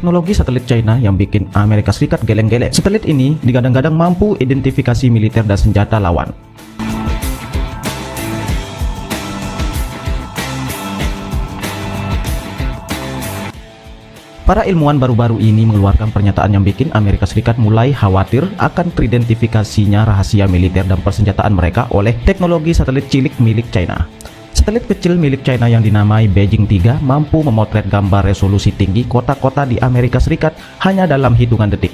teknologi satelit China yang bikin Amerika Serikat geleng-geleng. Satelit ini digadang-gadang mampu identifikasi militer dan senjata lawan. Para ilmuwan baru-baru ini mengeluarkan pernyataan yang bikin Amerika Serikat mulai khawatir akan teridentifikasinya rahasia militer dan persenjataan mereka oleh teknologi satelit cilik milik China. Satelit kecil milik China yang dinamai Beijing 3 mampu memotret gambar resolusi tinggi kota-kota di Amerika Serikat hanya dalam hitungan detik.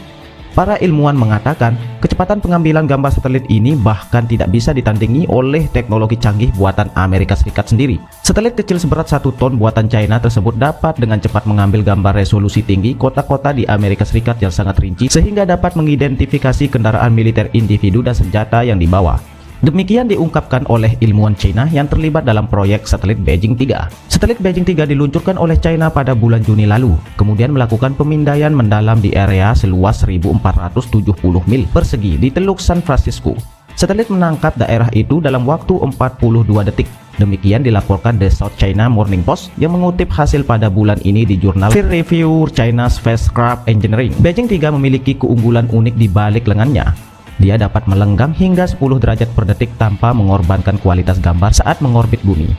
Para ilmuwan mengatakan, kecepatan pengambilan gambar satelit ini bahkan tidak bisa ditandingi oleh teknologi canggih buatan Amerika Serikat sendiri. Satelit kecil seberat 1 ton buatan China tersebut dapat dengan cepat mengambil gambar resolusi tinggi kota-kota di Amerika Serikat yang sangat rinci sehingga dapat mengidentifikasi kendaraan militer individu dan senjata yang dibawa. Demikian diungkapkan oleh ilmuwan China yang terlibat dalam proyek satelit Beijing 3. Satelit Beijing 3 diluncurkan oleh China pada bulan Juni lalu, kemudian melakukan pemindaian mendalam di area seluas 1470 mil persegi di Teluk San Francisco. Satelit menangkap daerah itu dalam waktu 42 detik. Demikian dilaporkan The South China Morning Post yang mengutip hasil pada bulan ini di jurnal Peer Review China Spacecraft Engineering. Beijing 3 memiliki keunggulan unik di balik lengannya. Dia dapat melenggang hingga 10 derajat per detik tanpa mengorbankan kualitas gambar saat mengorbit bumi.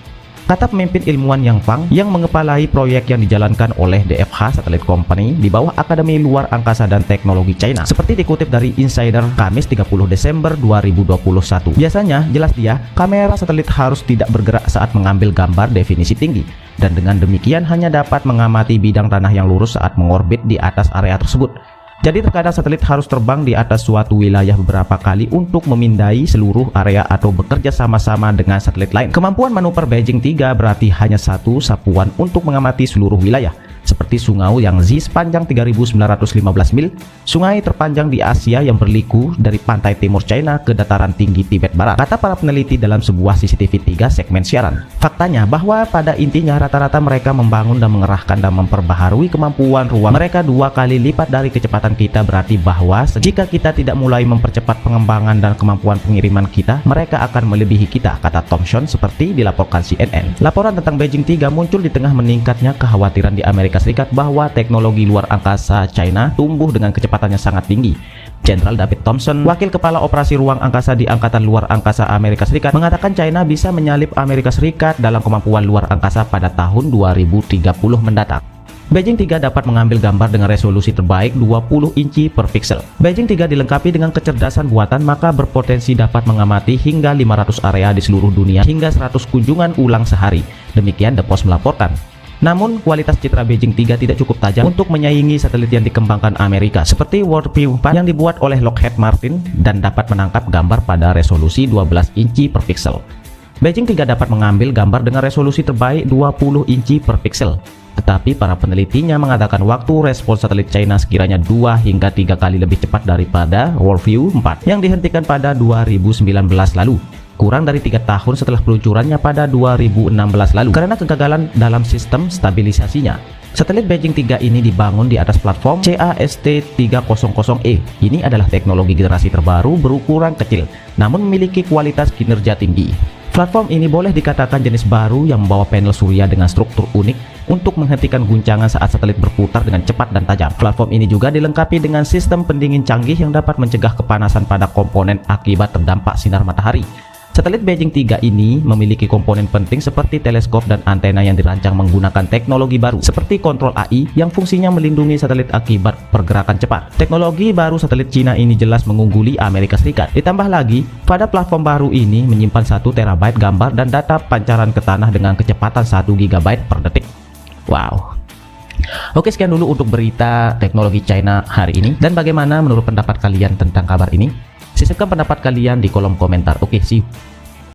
Kata pemimpin ilmuwan Yang Fang yang mengepalai proyek yang dijalankan oleh DFH Satellite Company di bawah Akademi Luar Angkasa dan Teknologi China. Seperti dikutip dari Insider Kamis 30 Desember 2021. Biasanya, jelas dia, kamera satelit harus tidak bergerak saat mengambil gambar definisi tinggi. Dan dengan demikian hanya dapat mengamati bidang tanah yang lurus saat mengorbit di atas area tersebut. Jadi terkadang satelit harus terbang di atas suatu wilayah beberapa kali untuk memindai seluruh area atau bekerja sama-sama dengan satelit lain. Kemampuan manuver Beijing 3 berarti hanya satu sapuan untuk mengamati seluruh wilayah, seperti Sungai Yangtze sepanjang 3.915 mil, sungai terpanjang di Asia yang berliku dari pantai timur China ke dataran tinggi Tibet Barat, kata para peneliti dalam sebuah CCTV 3 segmen siaran. Faktanya bahwa pada intinya rata-rata mereka membangun dan mengerahkan dan memperbaharui kemampuan ruang mereka 2 kali lipat dari kecepatan kita, berarti bahwa jika kita tidak mulai mempercepat pengembangan dan kemampuan pengiriman kita, mereka akan melebihi kita, kata Thomson seperti dilaporkan CNN. Laporan tentang Beijing 3 muncul di tengah meningkatnya kekhawatiran di Amerika Serikat bahwa teknologi luar angkasa China tumbuh dengan kecepatannya sangat tinggi. Jenderal David Thompson, wakil kepala operasi ruang angkasa di Angkatan Luar Angkasa Amerika Serikat, mengatakan China bisa menyalip Amerika Serikat dalam kemampuan luar angkasa pada tahun 2030 mendatang. Beijing 3 dapat mengambil gambar dengan resolusi terbaik 20 inci per pixel. Beijing 3 dilengkapi dengan kecerdasan buatan, maka berpotensi dapat mengamati hingga 500 area di seluruh dunia hingga 100 kunjungan ulang sehari. Demikian The Post melaporkan. Namun, kualitas citra Beijing 3 tidak cukup tajam untuk menyaingi satelit yang dikembangkan Amerika seperti Worldview 4 yang dibuat oleh Lockheed Martin dan dapat menangkap gambar pada resolusi 12 inci per pixel. Beijing 3 dapat mengambil gambar dengan resolusi terbaik 20 inci per pixel. Tetapi para penelitinya mengatakan waktu respons satelit China sekiranya 2 hingga 3 kali lebih cepat daripada Worldview 4 yang dihentikan pada 2019 lalu, kurang dari 3 tahun setelah peluncurannya pada 2016 lalu karena kegagalan dalam sistem stabilisasinya. Satelit Beijing 3 ini dibangun di atas platform CAST-300E. Ini adalah teknologi generasi terbaru berukuran kecil, namun memiliki kualitas kinerja tinggi. Platform ini boleh dikatakan jenis baru yang membawa panel surya dengan struktur unik untuk menghentikan guncangan saat satelit berputar dengan cepat dan tajam. Platform ini juga dilengkapi dengan sistem pendingin canggih yang dapat mencegah kepanasan pada komponen akibat terdampak sinar matahari. Satelit Beijing 3 ini memiliki komponen penting seperti teleskop dan antena yang dirancang menggunakan teknologi baru seperti kontrol AI yang fungsinya melindungi satelit akibat pergerakan cepat. Teknologi baru satelit Cina ini jelas mengungguli Amerika Serikat. Ditambah lagi, pada platform baru ini menyimpan 1 terabyte gambar dan data pancaran ke tanah dengan kecepatan 1 GB per detik. Wow. Oke, sekian dulu untuk berita teknologi China hari ini. Dan bagaimana menurut pendapat kalian tentang kabar ini? Sisipkan pendapat kalian di kolom komentar. Oke, see you.